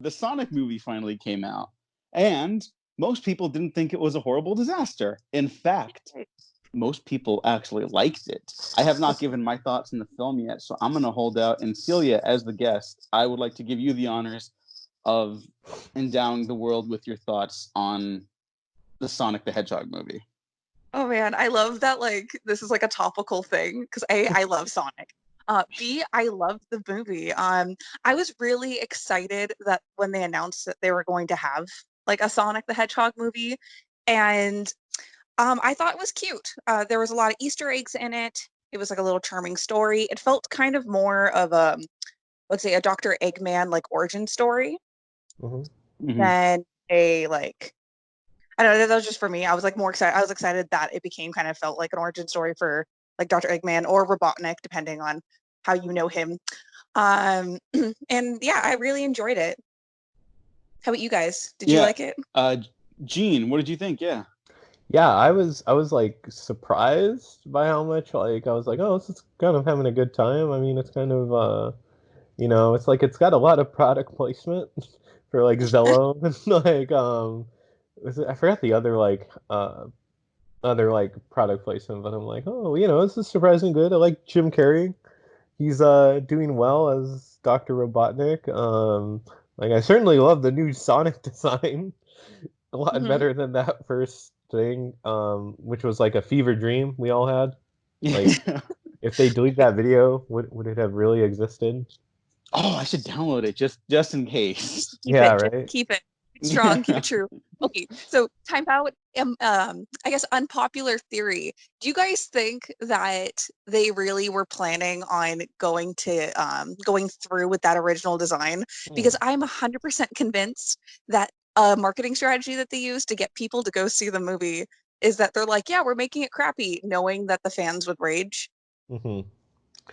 the Sonic movie finally came out, and most people didn't think it was a horrible disaster. In fact, most people actually liked it. I have not given my thoughts in the film yet, so I'm going to hold out. And Celia, as the guest, I would like to give you the honors of endowing the world with your thoughts on the Sonic the Hedgehog movie. Oh man, I love that, like, this is like a topical thing, because I love Sonic. B, I loved the movie. I was really excited that when they announced that they were going to have like a Sonic the Hedgehog movie, and I thought it was cute. There was a lot of Easter eggs in it. It was like a little charming story. It felt kind of more of a, let's say, a Dr. Eggman like origin story than a like, I don't know. That was just for me. I was like more excited. I was excited that it became kind of felt like an origin story for like Dr. Eggman or Robotnik, depending on how you know him. And yeah, I really enjoyed it. How about you guys? Did you like it? Gene, what did you think? Yeah, I was like surprised by how much, like, I was like, oh, this is kind of having a good time. I mean, it's kind of it's like it's got a lot of product placement for like Zello and like I forgot the other like product placement, but I'm like, oh, this is surprisingly good. I like Jim Carrey. He's doing well as Dr. Robotnik. Like, I certainly love the new Sonic design. A lot better than that first thing, which was like a fever dream we all had. Like, if they delete that video, would it have really existed? Oh, I should download it just in case. Right. Keep it strong, keep it true. Okay, so time out. I guess unpopular theory. Do you guys think that they really were planning on going through with that original design? Because I'm 100% convinced that a marketing strategy that they use to get people to go see the movie is that they're like, yeah, we're making it crappy, knowing that the fans would rage.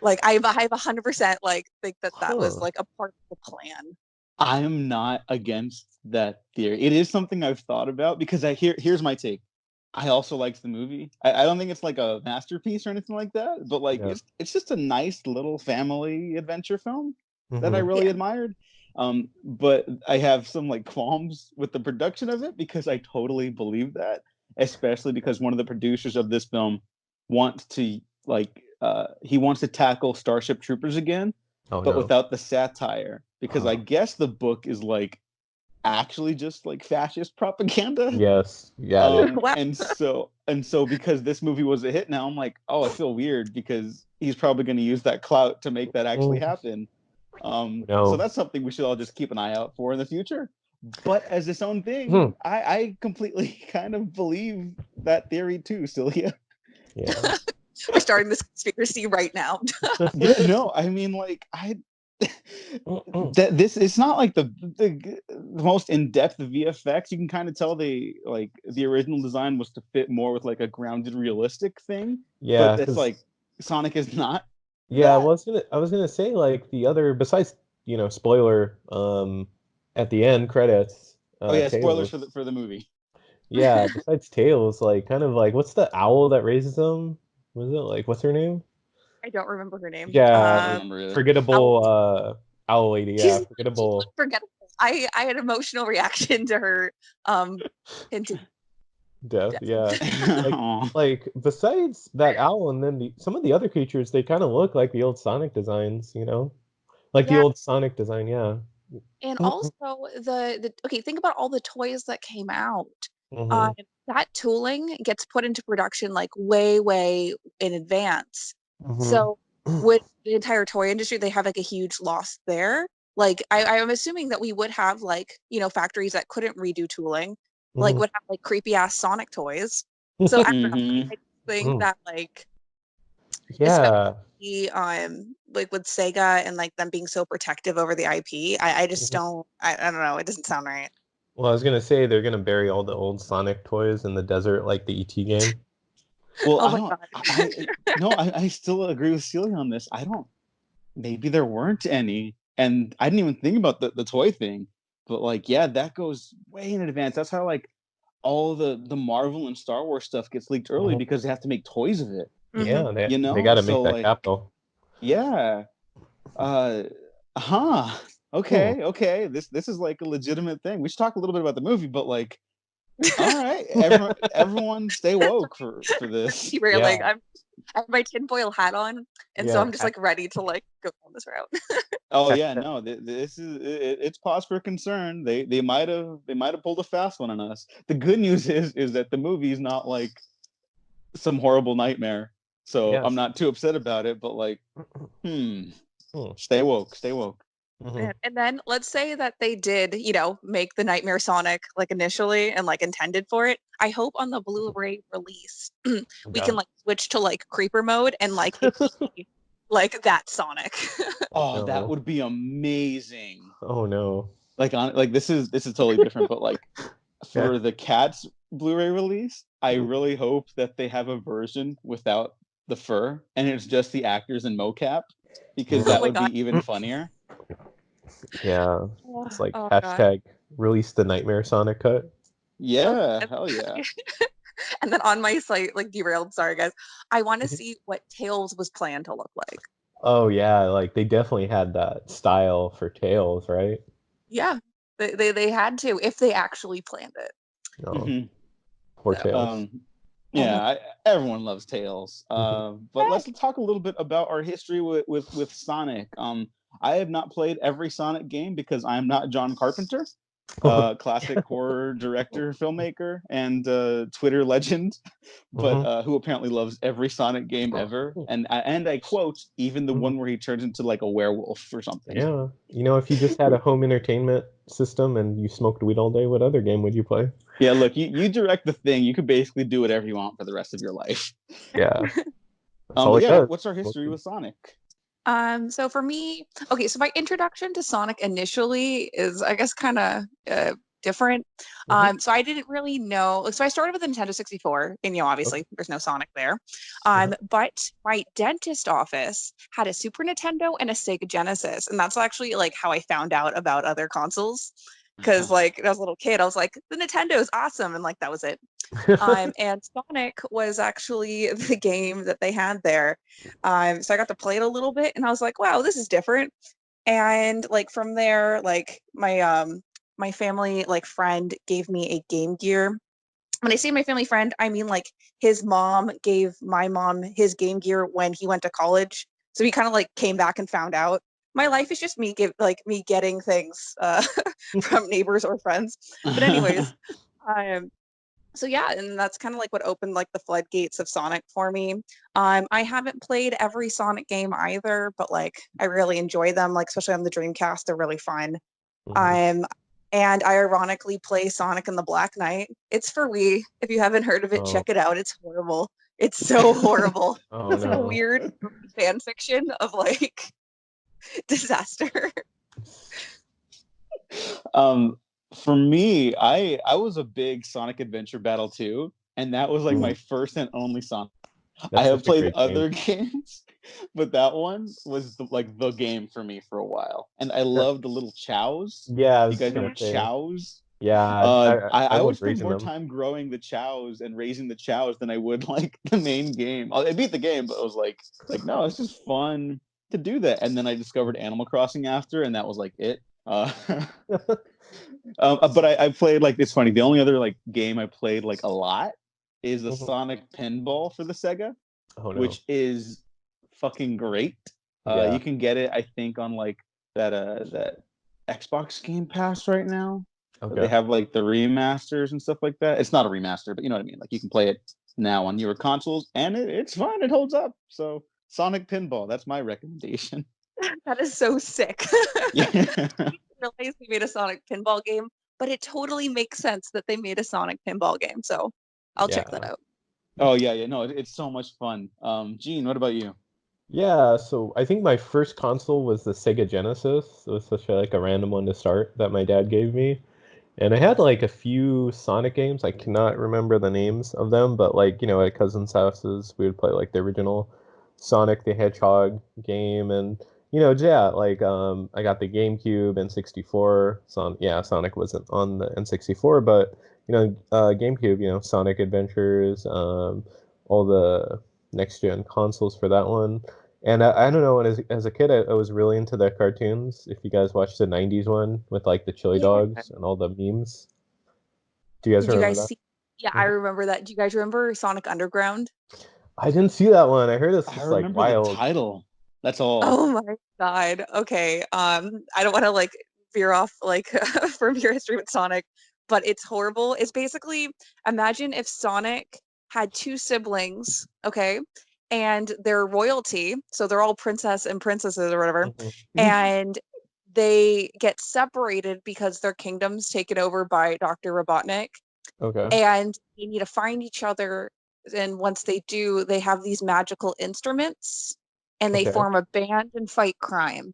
Like, I have 100% like think that was like a part of the plan. I am not against that theory. It is something I've thought about, because here's my take. I also liked the movie. I don't think it's like a masterpiece or anything like that, but like it's just a nice little family adventure film that I really admired. But I have some like qualms with the production of it, because I totally believe that, especially because one of the producers of this film wants to he wants to tackle Starship Troopers again, but without the satire, because I guess the book is like actually just like fascist propaganda. Yes. Yeah. And so because this movie was a hit now, I'm like, oh, I feel weird, because he's probably going to use that clout to make that actually happen. So that's something we should all just keep an eye out for in the future. But as its own thing, I completely kind of believe that theory too, Celia. Yeah. We're starting this conspiracy right now. Yeah, no, I mean, like, this it's not like the most in-depth VFX. You can kind of tell the original design was to fit more with like a grounded, realistic thing. Yeah, but it's like Sonic is not. Yeah, I was gonna say, like, the other, besides spoiler at the end credits. Spoilers for the movie. Yeah, besides Tails, like, kind of like, what's the owl that raises them? Was it like, what's her name? I don't remember her name. Yeah, forgettable owl lady. Yeah, forgettable. Forgettable. I had an emotional reaction to her into death. Yeah. like besides that owl, and then some of the other creatures, they kind of look like the old Sonic designs, like the old Sonic design. Yeah. And also the okay, think about all the toys that came out. That tooling gets put into production like way in advance. So with the entire toy industry, they have like a huge loss there. Like, I'm assuming that we would have like, factories that couldn't redo tooling, like would have like creepy ass Sonic toys. So I don't know, I think that like, like with Sega and like them being so protective over the IP, I just don't I don't know, it doesn't sound right. Well, I was gonna say they're gonna bury all the old Sonic toys in the desert, like the ET game. Well, I still agree with Celia on this. Maybe there weren't any, and I didn't even think about the toy thing. But like, yeah, that goes way in advance. That's how like all the Marvel and Star Wars stuff gets leaked early, because they have to make toys of it. Yeah, they got to make that capital. Yeah. okay. This is like a legitimate thing. We should talk a little bit about the movie, but like, all right, everyone stay woke for this. Derailing. Yeah. I have my tinfoil hat on, and so Yeah. I'm just like ready to like go down this route. Oh yeah, no, this is it's pause for concern. They might have pulled a fast one on us. The good news is that the movie's not like some horrible nightmare, so Yes. I'm not too upset about it. But like, stay woke, stay woke. And then let's say that they did, make the Nightmare Sonic like initially and like intended for it. I hope on the Blu-ray release we can like switch to like creeper mode and like like that Sonic. Oh, that would be amazing. Oh no. Like this is totally different, but like for the Cats Blu-ray release, I really hope that they have a version without the fur and it's just the actors in mocap, because that would be even funnier. Yeah, it's like hashtag release the Nightmare Sonic cut. Yeah, hell yeah. And then on my site, like derailed, sorry guys, I want to see what Tails was planned to look like. Oh yeah, like they definitely had that style for Tails, right? Yeah, they had to if they actually planned it. Oh, poor Tails. Yeah, everyone loves Tails. But let's talk a little bit about our history with Sonic. I have not played every Sonic game because I'm not John Carpenter, classic horror director, filmmaker, and Twitter legend, but who apparently loves every Sonic game ever. And I quote, even the one where he turns into like a werewolf or something. Yeah, if you just had a home entertainment system and you smoked weed all day, what other game would you play? Yeah, look, you direct the thing, you could basically do whatever you want for the rest of your life. Yeah. What's our history with Sonic? So for me, so my introduction to Sonic initially is, I guess, kind of different. So I didn't really know. So I started with the Nintendo 64, and obviously there's no Sonic there. But my dentist office had a Super Nintendo and a Sega Genesis, and that's actually like how I found out about other consoles. Because like as a little kid, I was like, the Nintendo is awesome, and like that was it. And Sonic was actually the game that they had there. So I got to play it a little bit, and I was like, wow, this is different. And like from there, like my family like friend gave me a Game Gear. When I say my family friend, I mean like his mom gave my mom his Game Gear when he went to college. So he kind of like came back and found out. My life is just me getting things from neighbors or friends. But anyways, so yeah, and that's kind of like what opened like the floodgates of Sonic for me. I haven't played every Sonic game either, but like I really enjoy them, like especially on the Dreamcast, they're really fun. And I ironically play Sonic and the Black Knight. It's for Wii. If you haven't heard of it, check it out. It's horrible. It's so horrible. It's a weird fan fiction of like disaster. For me, I was a big Sonic Adventure Battle 2, and that was like my first and only Sonic. I have played other games, but that one was the game for me for a while. And I loved the little chows. Yeah, you guys remember chows? Yeah, I would spend more time growing the chows and raising the chows than I would like the main game. I beat the game, but I was like no, it's just fun to do that. And then I discovered Animal Crossing after, and that was like it. But I played like, it's funny, the only other like game I played like a lot is the Sonic Pinball for the Sega, which is fucking great. You can get it, I think, on like that Xbox Game Pass right now. They have like the remasters and stuff like that. It's not a remaster, but you know what I mean. Like you can play it now on newer consoles, and it's fun. It holds up. So Sonic Pinball, that's my recommendation. That is so sick. Yeah. I realized they made a Sonic Pinball game, but it totally makes sense that they made a Sonic Pinball game. So I'll check that out. Oh yeah. No, it's so much fun. Gene, what about you? Yeah, so I think my first console was the Sega Genesis. It was such a random one to start that my dad gave me. And I had like a few Sonic games. I cannot remember the names of them, but like, at cousins' houses, we would play like the original Sonic the Hedgehog game. And, I got the GameCube, N64. Sonic wasn't on the N64, but, GameCube, Sonic Adventures, all the next-gen consoles for that one. And I don't know, as a kid, I was really into the cartoons. If you guys watched the '90s one with like the chili Yeah. dogs and all the memes, do you guys Did you remember guys that? see? Yeah, I Mhm. remember that. Do you guys remember Sonic Underground? I didn't see that one. I heard it's I just like remember the wild. title. That's all. Oh my God. Okay. I don't want to like veer off like from your history with Sonic, but it's horrible. It's basically imagine if Sonic had two siblings, okay, and they're royalty, so they're all princess and princesses or whatever, Mhm. and they get separated because their kingdom's taken over by Dr. Robotnik, Okay. and they need to find each other. And once they do, they have these magical instruments and they Okay. form a band and fight crime.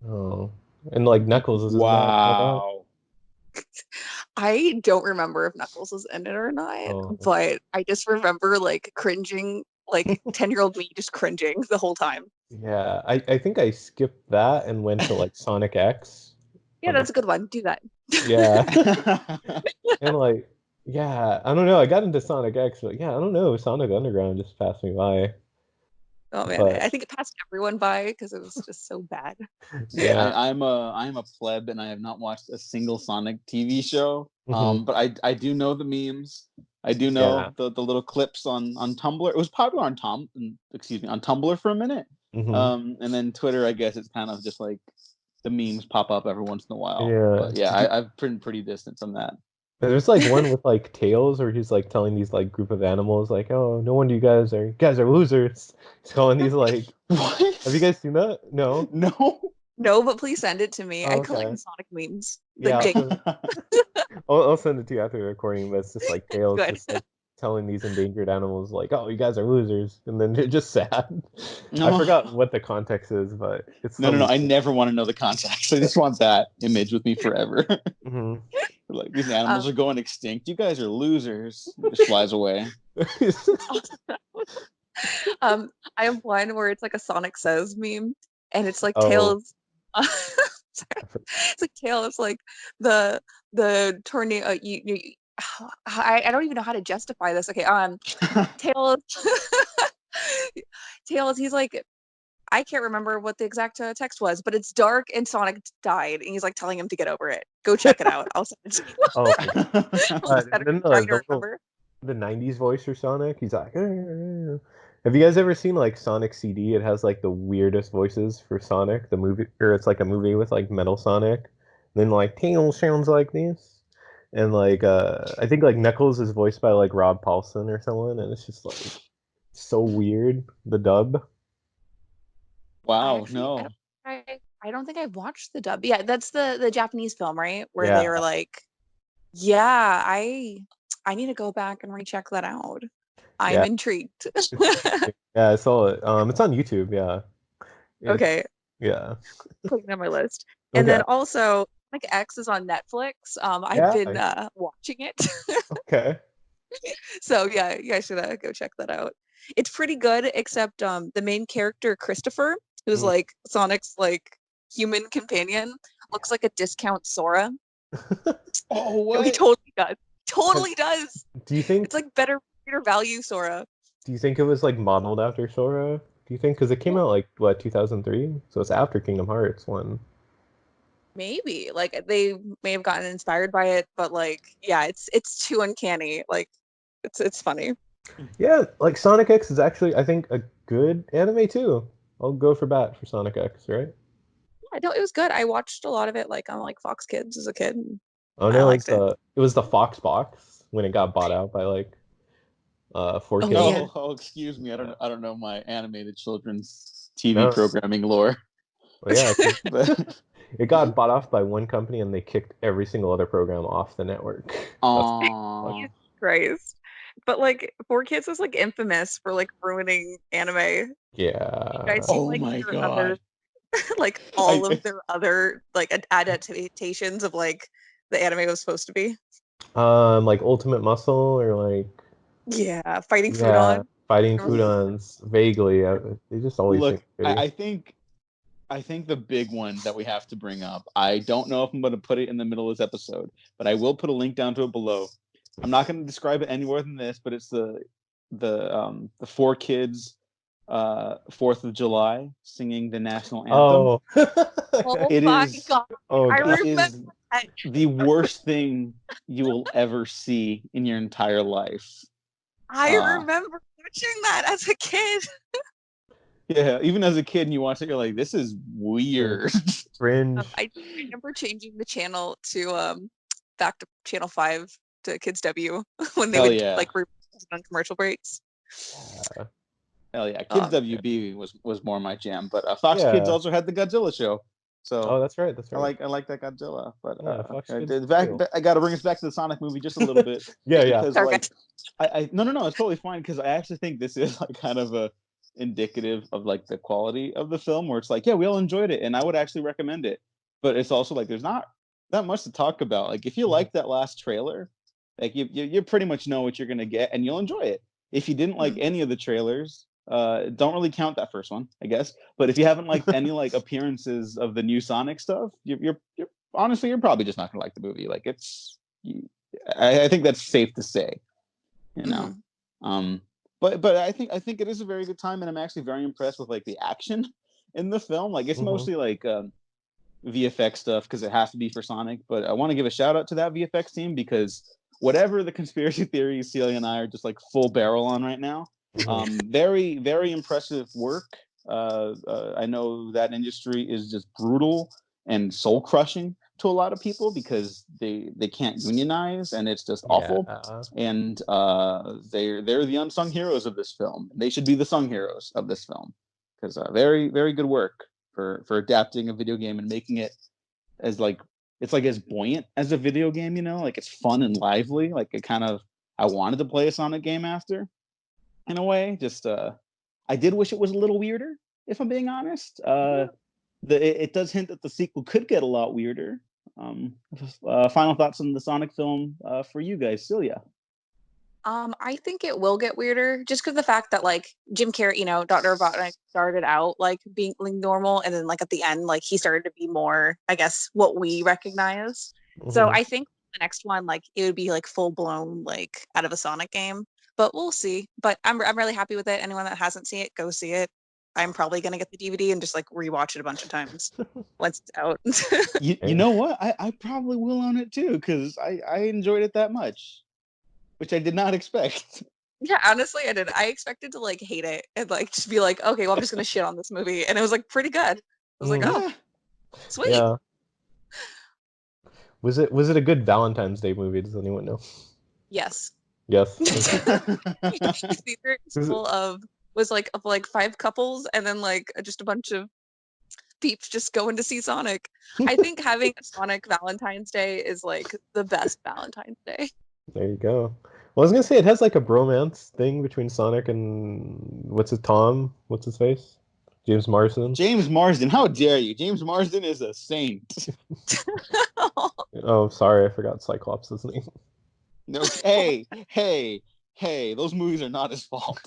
Oh, and like Knuckles is in that. Wow. I don't remember if Knuckles was in it or not, Oh, but I just remember like cringing, like 10-year-old me just cringing the whole time. yeah. I think I skipped that and went to like Sonic X Yeah, on the that's a good one. Do that. yeah. And like yeah, I don't know. I got into Sonic X, but yeah, I don't know. Sonic Underground just passed me by. Oh man, But I think it passed everyone by because it was just so bad. See, yeah. I'm a pleb and I have not watched a single Sonic TV show. Hmm. But I do know the memes. I do Yeah. know the little clips on Tumblr. It was popular on excuse me, on Tumblr for a minute. Hmm. And then Twitter, I guess it's kind of just like the memes pop up every once in a while. Yeah. But yeah, I've been pretty distant from that. There's like one with like Tails where he's like telling these like group of animals like, "Oh, no wonder you guys are losers." He's calling these like, have you What? guys seen that? No. No. No, but please send it to me. Oh, I collect okay. Sonic memes. Yeah, Like, dang, I'll send it to you after the recording. But it's just like Tails good. just like telling these endangered animals like, "Oh, you guys are losers," and then they're just sad. I No. forgot what the context is, but it's No, no, some. no. I never want to know the context. I just want that image with me forever. Mhm. Like these animals Um, are going extinct. You guys are losers. It just flies away. I have one where it's like a Sonic Says meme, and it's like Oh, Tails. It's like Tails, like the tornado. I don't even know how to justify this. Okay, Tails, Tails. He's like, I can't remember what the exact text was, but it's dark and Sonic died, and he's like telling him to get over it. Go check it out. I'll send it to you. oh my God. Instead And of then trying to the little remember. the '90s voice for Sonic, he's like, have you guys ever seen like Sonic CD? It has like the weirdest voices for Sonic, the movie, or it's like a movie with like Metal Sonic. And then like Tails sounds like this. And like I think like Knuckles is voiced by like Rob Paulson or someone, and it's just like so weird, the dub. I Wow, actually, no. I don't think I've watched the dub. Yeah, that's the Japanese film, right? Where they were Yeah. like, yeah, I need to go back and recheck that out. I'm Yeah. intrigued. It's interesting. Yeah, I saw it. It's on YouTube, yeah. It's Okay, yeah. putting it on my list. And Okay. then also, like X is on Netflix. I've Yeah. been watching it. Okay. So yeah, you guys should go check that out. It's pretty good, except the main character Christopher, who's Mm. like Sonic's like human companion, looks like a discount Sora. Oh, No, he what? totally does. Has- Totally does. Do you think It's like better value Sora. it was like modeled after Sora? Do you think? Because it came out like what 2003, so it's after Kingdom Hearts one. Maybe like they may have gotten inspired by it, but like yeah, it's too uncanny. Like it's funny. Yeah, like Sonic X is actually I think a good anime too. I'll go for bat for Sonic X, right? Yeah, no, it was good. I watched a lot of it like on like Fox Kids as a kid. And Oh I no, liked it. it was the Fox box when it got bought out by like Oh 4Kids. yeah. Oh, excuse me. Yeah. I don't know my animated children's TV No, programming lore. well, yeah, 'cause But it got bought off by one company and they kicked every single other program off the network. That's aw. Jesus Christ. But like 4Kids was like infamous for like ruining anime. You guys yeah. see Oh like my their other god. like I all of their other like adaptations of like the anime was supposed to be. Like Ultimate Muscle or like Yeah, fighting yeah, Foodon. Fighting Remember that? Foodons vaguely. They just always seem look, pretty. I think the big one that we have to bring up. I don't know if I'm going to put it in the middle of this episode, but I will put a link down to it below. I'm not going to describe it any more than this, but it's the 4Kids 4th of July singing the national anthem. Oh. Oh It my is god! Oh, I God. it remember is that. the worst thing you will ever see in your entire life. I remember watching that as a kid. Yeah, even as a kid, and you watch it, you're like, "This is weird." Fringe. I remember changing the channel to back to channel 5 to Kids W when they Hell would yeah. like on commercial breaks. Yeah. Hell yeah, Kids Oh, WB was more my jam, but Fox Yeah. Kids also had the Godzilla show, so Oh, that's right. That's I right. like that Godzilla. But Yeah, Fox Kids is back, cool. I got to bring us back to the Sonic movie just a little bit. Yeah, yeah. Because sorry, like guys. I no, it's totally fine because I actually think this is like kind of a indicative of like the quality of the film, where it's like, yeah, we all enjoyed it and I would actually recommend it, but it's also like there's not that much to talk about. Like if you like that last trailer, like you pretty much know what you're gonna get and you'll enjoy it. If you didn't like any of the trailers, don't really count that first one, I guess. But if you haven't liked any like appearances of the new Sonic stuff, you're honestly, you're probably just not gonna like the movie. Like I think that's safe to say, you know. But I think it is a very good time, and I'm actually very impressed with like the action in the film. Like it's mostly like VFX stuff because it has to be for Sonic. But I want to give a shout out to that VFX team because whatever the conspiracy theories Celia and I are just like full barrel on right now, very very impressive work. I know that industry is just brutal and soul crushing to a lot of people because they can't unionize and it's just awful. And they're the unsung heroes of this film. They should be the sung heroes of this film because very very good work for adapting a video game and making it as like it's like as buoyant as a video game, you know, like it's fun and lively. Like it kind of I wanted to play a Sonic game after, in a way. Just I did wish it was a little weirder, if I'm being honest. It does hint that the sequel could get a lot weirder. Final thoughts on the Sonic film for you guys, Celia? I think it will get weirder just because the fact that like Jim Carrey, you know, Dr. Robotnik started out like being like, normal, and then like at the end, like he started to be more, I guess, what we recognize. So I think the next one, like it would be like full blown, like out of a Sonic game. But we'll see. But I'm really happy with it. Anyone that hasn't seen it, go see it. I'm probably gonna get the DVD and just like rewatch it a bunch of times once it's out. You know what? I probably will own it too because I enjoyed it that much, which I did not expect. Yeah, honestly, I did. I expected to like hate it and like just be like, okay, well, I'm just gonna shit on this movie, and it was like pretty good. I was like, oh, sweet. Yeah. Was it a good Valentine's Day movie? Does anyone know? Yes. Yes. Theater is full of was like of like 5 couples and then like just a bunch of peeps just going to see Sonic. I think having a Sonic Valentine's Day is like the best Valentine's Day. There you go. Well, I was gonna say it has like a bromance thing between Sonic and what's his face? James Marsden. James Marsden, how dare you? James Marsden is a saint. Oh, sorry, I forgot Cyclops' name. No, hey, those movies are not his fault.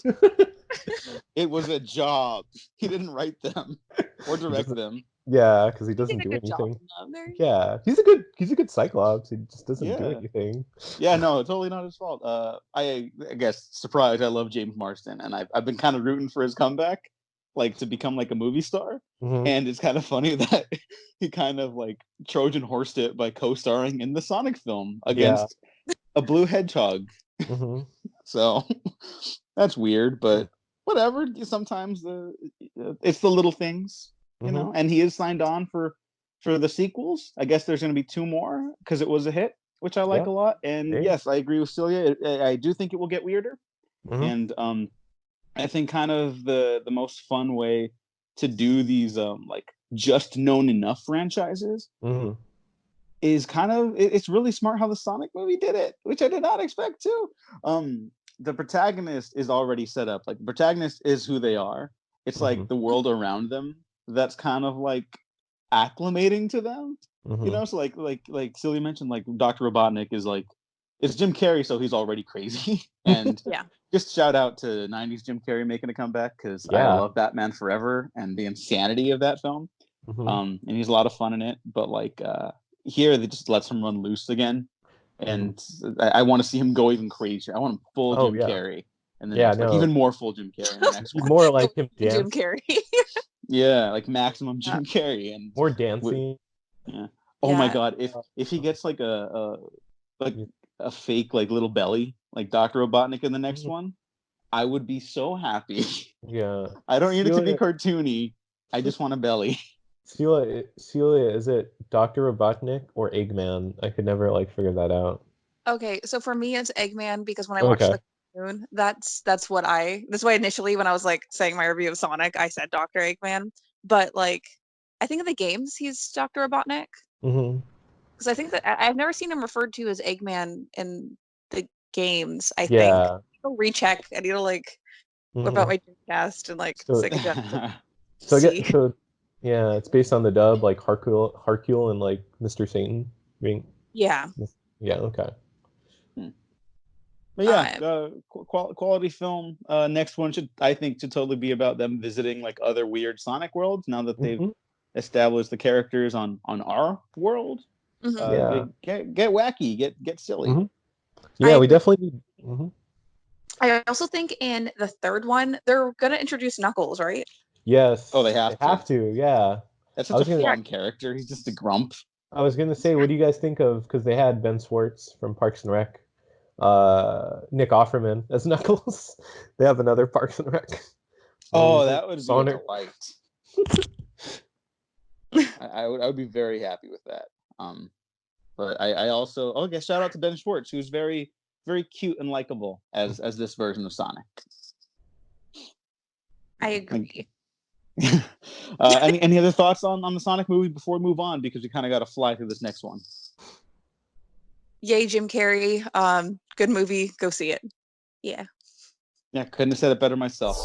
It was a job. He didn't write them or direct them. Yeah, because he doesn't do anything. Yeah, he's a good Cyclops. He just doesn't do anything. Yeah, no, totally not his fault. I guess surprised. I love James Marsden, and I've been kind of rooting for his comeback, like to become like a movie star. And it's kind of funny that he kind of like Trojan horsed it by co-starring in the Sonic film against a blue hedgehog. So that's weird, but whatever. Sometimes it's the little things, you know. And he is signed on for the sequels. I guess there's going to be 2 more because it was a hit, which I like a lot. And yes, I agree with Celia. I do think it will get weirder. And I think kind of the most fun way to do these like just known enough franchises is kind of it's really smart how the Sonic movie did it, which I did not expect too. The protagonist is already set up. Like the protagonist is who they are. It's like the world around them that's kind of like acclimating to them. You know, so like Celia mentioned, like Dr. Robotnik is like it's Jim Carrey, so he's already crazy. And just shout out to 90s Jim Carrey making a comeback because I love Batman Forever and the insanity of that film. And he's a lot of fun in it, but like here they just lets him run loose again. And I want to see him go even crazier. I want him full Jim Carrey. and then Yeah, like no. even more full Jim Carrey in the next one. More like him Jim dance. Carrey. Yeah, like maximum Jim Carrey and More dancing. yeah. Oh my Yeah. God, if he gets like a Yeah. fake like little belly like Dr. Robotnik in the next Mhm. one, I would be so happy. Yeah. I don't need it to be Celia- cartoony. I just want a belly. Celia, is it Dr. Robotnik or Eggman? I could never like figure that out. Okay, so for me it's Eggman because when I watched Okay. the cartoon, that's why initially when I was like saying my review of Sonic, I said Dr. Eggman. But like I think in the games he's Dr. Robotnik. Mm-hmm. Because I think that I've never seen him referred to as Eggman in the games, I think. Yeah. I'll recheck. I need to like whip out Mhm. my Dreamcast and like So- stick it down. So See. yeah, it's based on the dub, like Hercule and like Mr. Satan being. Yeah. Yeah. Okay. But yeah, quality film. Next one I think should totally be about them visiting like other weird Sonic worlds now that they've Mhm. established the characters on our world. Mhm. Yeah. Get wacky, get silly. Mhm. Yeah, I we agree. definitely. Mhm. I also think in the third one they're gonna introduce Knuckles, right? Yes. Oh, they have to. to. Yeah. That's I such a was gonna- fun character. He's just a grump. I was gonna say, what do you guys think of? Because they had Ben Schwartz from Parks and Rec, Nick Offerman as Knuckles. They have another Parks and Rec. Oh, that would be a Sonic. delight. I would be very happy with that. But I also shout out to Ben Schwartz, who's very very cute and likable as this version of Sonic. I agree. Any other thoughts on the Sonic movie before we move on, because we kind of got to fly through this next one? Yay, Jim Carrey. Good movie. Go see it. Yeah. Yeah, couldn't have said it better myself.